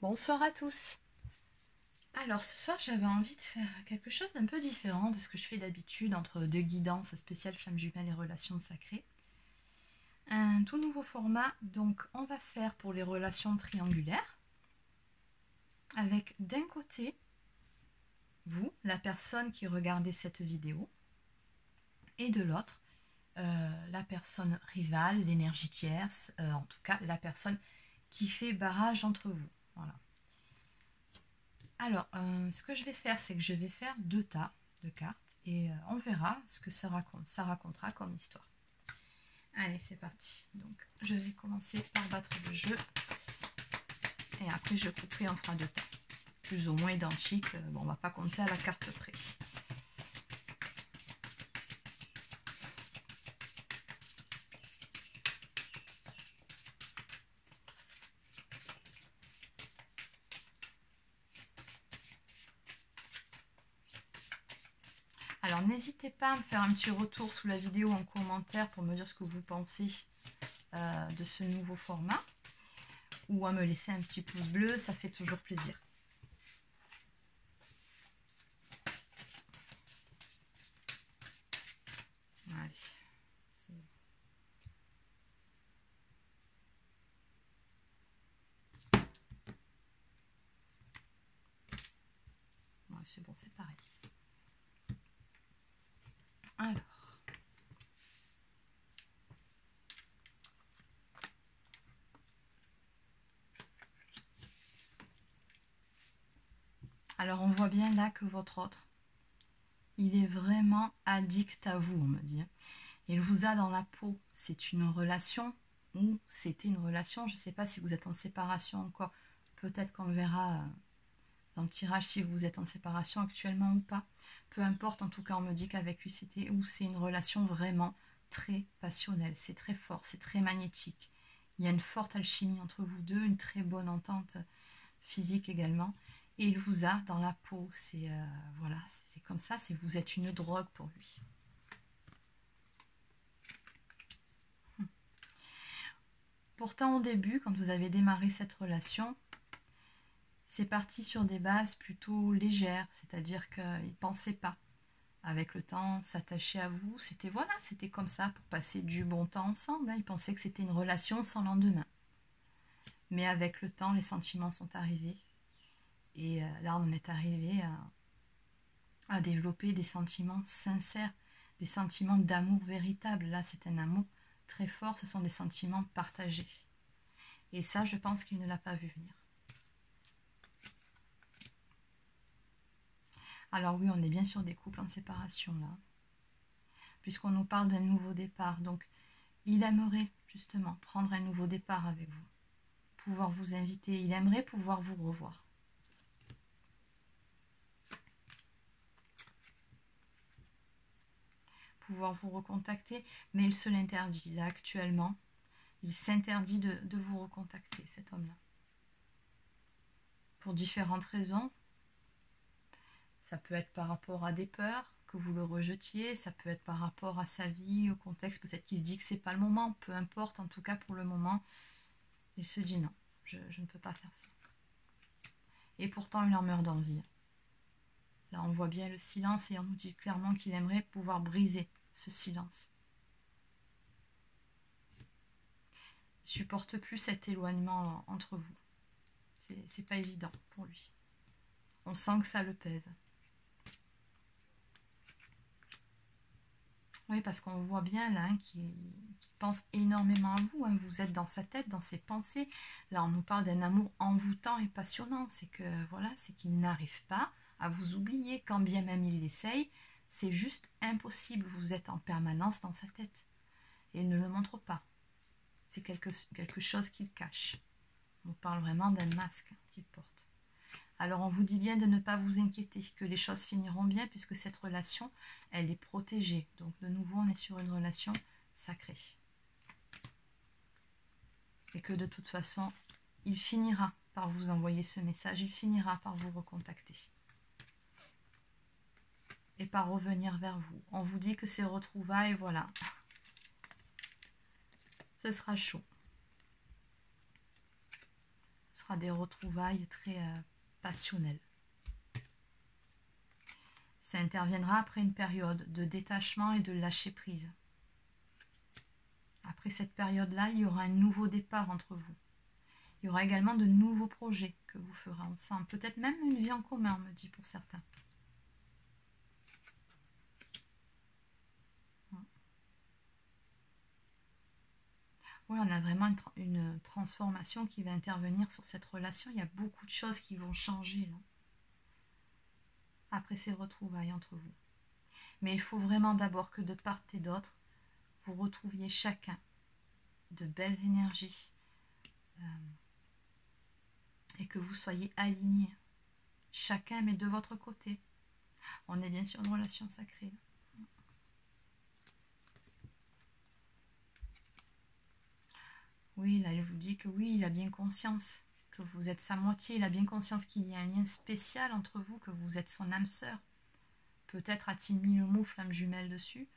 Bonsoir à tous. Alors ce soir j'avais envie de faire quelque chose d'un peu différent de ce que je fais d'habitude entre deux guidances spéciales flammes jumelles et relations sacrées. Un tout nouveau format, donc on va faire pour les relations triangulaires avec d'un côté vous, la personne qui regardez cette vidéo, et de l'autre la personne rivale, l'énergie tierce, en tout cas la personne qui fait barrage entre vous. Voilà. Alors, ce que je vais faire, c'est que je vais faire deux tas de cartes et on verra ce que ça racontera comme histoire. Allez, c'est parti. Donc, je vais commencer par battre le jeu et après je couperai, on fera deux tas. Plus ou moins identiques. Bon, on va pas compter à la carte près. Alors n'hésitez pas à me faire un petit retour sous la vidéo en commentaire pour me dire ce que vous pensez de ce nouveau format, ou à me laisser un petit pouce bleu, ça fait toujours plaisir. Allez, c'est bon, c'est pareil. Alors on voit bien là que votre autre, il est vraiment addict à vous, on me dit. Il vous a dans la peau. C'est une relation ou c'était une relation. Je ne sais pas si vous êtes en séparation encore. Peut-être qu'on le verra dans le tirage si vous êtes en séparation actuellement ou pas. Peu importe, en tout cas on me dit qu'avec lui c'était ou c'est une relation vraiment très passionnelle. C'est très fort, c'est très magnétique. Il y a une forte alchimie entre vous deux, une très bonne entente physique également. Et il vous a dans la peau. C'est voilà, c'est comme ça. Vous êtes une drogue pour lui. Pourtant, au début, quand vous avez démarré cette relation, c'est parti sur des bases plutôt légères, c'est-à-dire qu'il ne pensait pas. Avec le temps, s'attacher à vous, c'était voilà, c'était comme ça pour passer du bon temps ensemble. Il pensait que c'était une relation sans lendemain. Mais avec le temps, les sentiments sont arrivés. Et là, on est arrivé à développer des sentiments sincères, des sentiments d'amour véritable. Là, c'est un amour très fort, ce sont des sentiments partagés. Et ça, je pense qu'il ne l'a pas vu venir. Alors oui, on est bien sur des couples en séparation là, puisqu'on nous parle d'un nouveau départ. Donc, il aimerait justement prendre un nouveau départ avec vous, pouvoir vous inviter. Il aimerait pouvoir vous revoir. Pouvoir vous recontacter, mais il se l'interdit. Là, actuellement, il s'interdit de vous recontacter, cet homme-là. Pour différentes raisons. Ça peut être par rapport à des peurs, que vous le rejetiez, ça peut être par rapport à sa vie, au contexte, peut-être qu'il se dit que c'est pas le moment, peu importe, en tout cas pour le moment, il se dit non, je ne peux pas faire ça. Et pourtant, il en meurt d'envie. Là, on voit bien le silence et on nous dit clairement qu'il aimerait pouvoir briser ce silence. Il ne supporte plus cet éloignement entre vous. C'est pas évident pour lui. On sent que ça le pèse. Oui, parce qu'on voit bien là qu'il pense énormément à vous. Vous êtes dans sa tête, dans ses pensées. Là, on nous parle d'un amour envoûtant et passionnant. C'est que voilà, c'est qu'il n'arrive pas à vous oublier, quand bien même il l'essaye. C'est juste impossible. Vous êtes en permanence dans sa tête. Et il ne le montre pas. C'est quelque chose qu'il cache. On parle vraiment d'un masque qu'il porte. Alors on vous dit bien de ne pas vous inquiéter, que les choses finiront bien puisque cette relation, elle est protégée. Donc de nouveau, on est sur une relation sacrée. Et que de toute façon, il finira par vous envoyer ce message, il finira par vous recontacter. Et par revenir vers vous. On vous dit que ces retrouvailles, voilà, ce sera chaud. Ce sera des retrouvailles très passionnelles. Ça interviendra après une période de détachement et de lâcher prise. Après cette période-là, il y aura un nouveau départ entre vous. Il y aura également de nouveaux projets que vous ferez ensemble. Peut-être même une vie en commun, on me dit pour certains. Oui, on a vraiment une transformation qui va intervenir sur cette relation. Il y a beaucoup de choses qui vont changer là, après ces retrouvailles entre vous. Mais il faut vraiment d'abord que de part et d'autre, vous retrouviez chacun de belles énergies et que vous soyez alignés. Chacun mais de votre côté. On est bien sur une relation sacrée. Oui, là, il vous dit que oui, il a bien conscience que vous êtes sa moitié. Il a bien conscience qu'il y a un lien spécial entre vous, que vous êtes son âme sœur. Peut-être a-t-il mis le mot flamme jumelle dessus.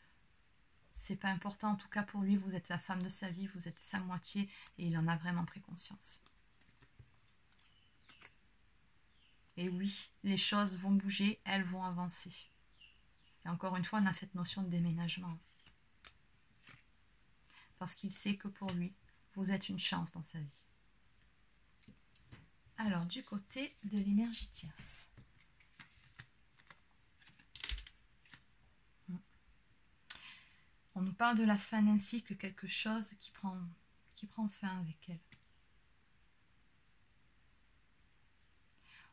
C'est pas important, en tout cas pour lui, vous êtes la femme de sa vie, vous êtes sa moitié et il en a vraiment pris conscience. Et oui, les choses vont bouger, elles vont avancer. Et encore une fois, on a cette notion de déménagement. Parce qu'il sait que pour lui, vous êtes une chance dans sa vie. Alors, du côté de l'énergie tierce. On nous parle de la fin d'un cycle, quelque chose qui prend fin avec elle.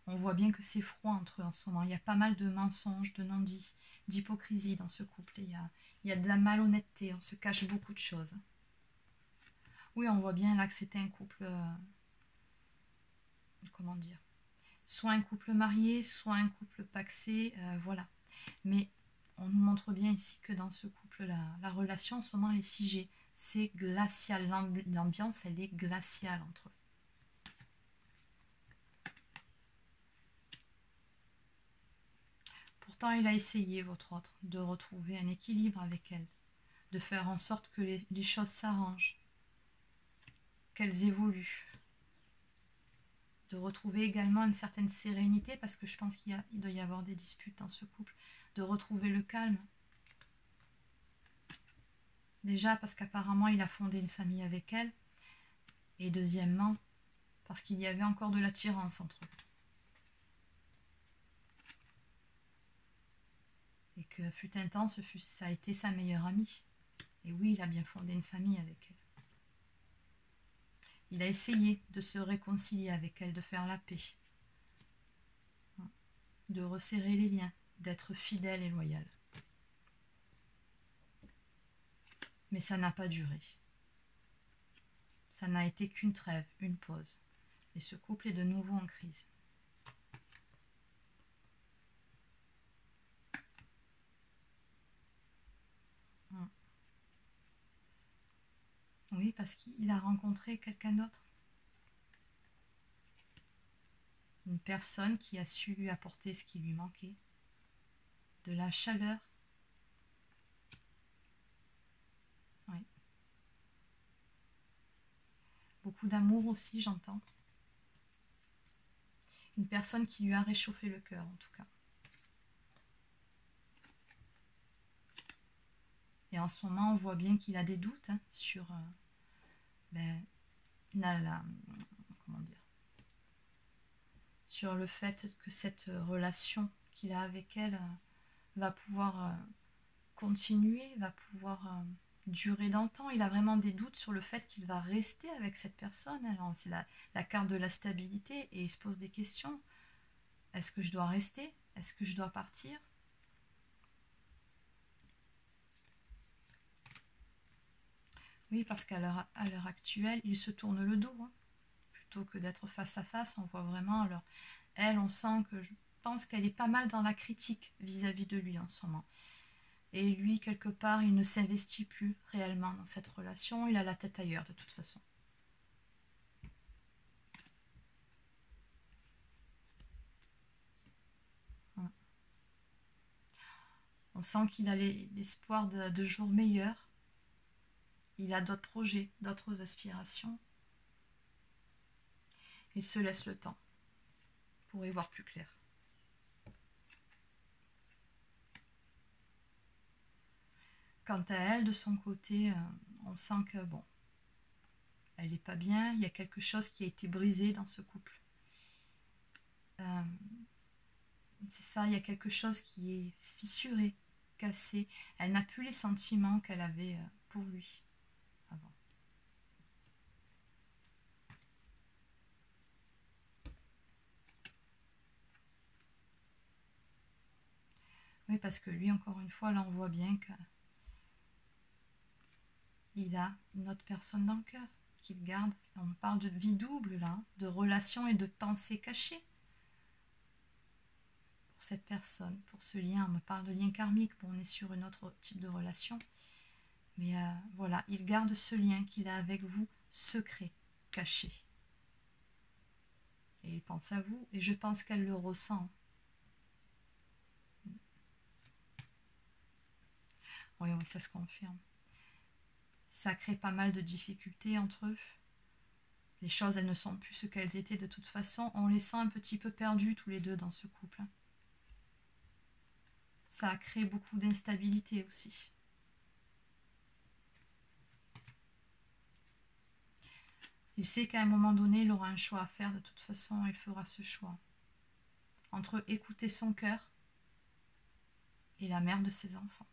On voit bien que c'est froid entre eux en ce moment. Il y a pas mal de mensonges, de non-dits, d'hypocrisie dans ce couple. Il y a de la malhonnêteté, on se cache beaucoup de choses. Oui, on voit bien là que c'était un couple... comment dire, soit un couple marié, soit un couple pacsé, voilà. Mais on nous montre bien ici que dans ce couple-là, la relation en ce moment elle est figée. C'est glacial, l'ambiance elle est glaciale entre eux. Pourtant, il a essayé, votre autre, de retrouver un équilibre avec elle, de faire en sorte que les choses s'arrangent, qu'elles évoluent, de retrouver également une certaine sérénité, parce que je pense qu'il doit y avoir des disputes dans ce couple, de retrouver le calme. Déjà parce qu'apparemment il a fondé une famille avec elle, et deuxièmement parce qu'il y avait encore de l'attirance entre eux. Et que fut un temps, ça a été sa meilleure amie. Et oui, il a bien fondé une famille avec elle. Il a essayé de se réconcilier avec elle, de faire la paix, de resserrer les liens, d'être fidèle et loyal. Mais ça n'a pas duré. Ça n'a été qu'une trêve, une pause. Et ce couple est de nouveau en crise. Oui, parce qu'il a rencontré quelqu'un d'autre. Une personne qui a su lui apporter ce qui lui manquait. De la chaleur. Oui. Beaucoup d'amour aussi, j'entends. Une personne qui lui a réchauffé le cœur, en tout cas. Et en ce moment, on voit bien qu'il a des doutes sur comment dire, sur le fait que cette relation qu'il a avec elle va pouvoir continuer, va pouvoir durer dans le temps. Il a vraiment des doutes sur le fait qu'il va rester avec cette personne. C'est la carte de la stabilité et il se pose des questions. Est-ce que je dois rester? Est-ce que je dois partir? Oui, parce qu'à l'heure actuelle, il se tourne le dos. Plutôt que d'être face à face, on voit vraiment... Alors, elle, on sent que je pense qu'elle est pas mal dans la critique vis-à-vis de lui en ce moment. Et lui, quelque part, il ne s'investit plus réellement dans cette relation. Il a la tête ailleurs, de toute façon. On sent qu'il a l'espoir de jours meilleurs. Il a d'autres projets, d'autres aspirations. Il se laisse le temps pour y voir plus clair. Quant à elle, de son côté, on sent que bon, elle n'est pas bien. Il y a quelque chose qui a été brisé dans ce couple. C'est ça, il y a quelque chose qui est fissuré, cassé. Elle n'a plus les sentiments qu'elle avait pour lui avant. Oui, parce que lui, encore une fois, là, on voit bien qu'il a une autre personne dans le cœur, qu'il garde. On parle de vie double, là, de relations et de pensées cachées. Pour cette personne, pour ce lien, on me parle de lien karmique. Bon, on est sur un autre type de relation. Mais voilà, il garde ce lien qu'il a avec vous, secret, caché. Et il pense à vous, et je pense qu'elle le ressent. Oui, oui, ça se confirme. Ça crée pas mal de difficultés entre eux. Les choses, elles ne sont plus ce qu'elles étaient de toute façon. On les sent un petit peu perdus tous les deux dans ce couple. Ça a créé beaucoup d'instabilité aussi. Il sait qu'à un moment donné, il aura un choix à faire. De toute façon, il fera ce choix. Entre écouter son cœur et la mère de ses enfants.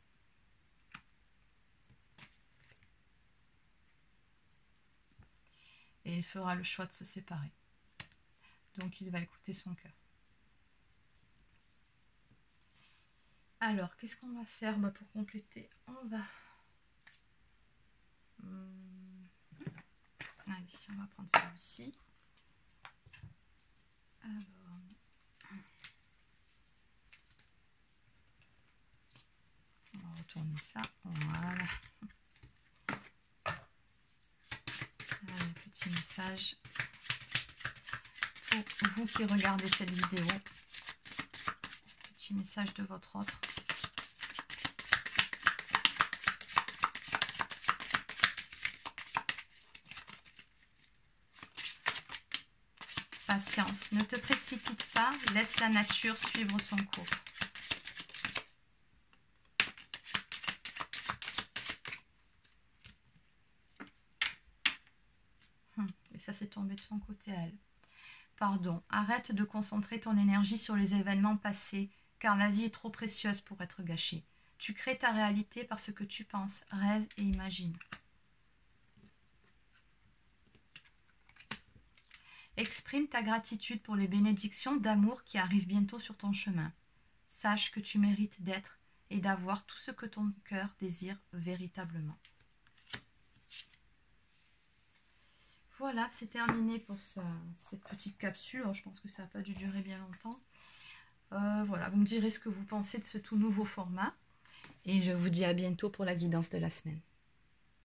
Et il fera le choix de se séparer. Donc il va écouter son cœur. Alors, qu'est-ce qu'on va faire pour compléter? On va... Allez, on va prendre celui-ci. Alors... On va retourner ça. Voilà. Allez, petit message pour vous qui regardez cette vidéo. Petit message de votre autre. Patience, ne te précipite pas, laisse la nature suivre son cours. Et ça s'est tombé de son côté à elle. Pardon, arrête de concentrer ton énergie sur les événements passés, car la vie est trop précieuse pour être gâchée. Tu crées ta réalité par ce que tu penses, rêves et imagines. Exprime ta gratitude pour les bénédictions d'amour qui arrivent bientôt sur ton chemin. Sache que tu mérites d'être et d'avoir tout ce que ton cœur désire véritablement. Voilà, c'est terminé pour cette petite capsule. Alors, je pense que ça n'a pas dû durer bien longtemps. Voilà, vous me direz ce que vous pensez de ce tout nouveau format. Et je vous dis à bientôt pour la guidance de la semaine.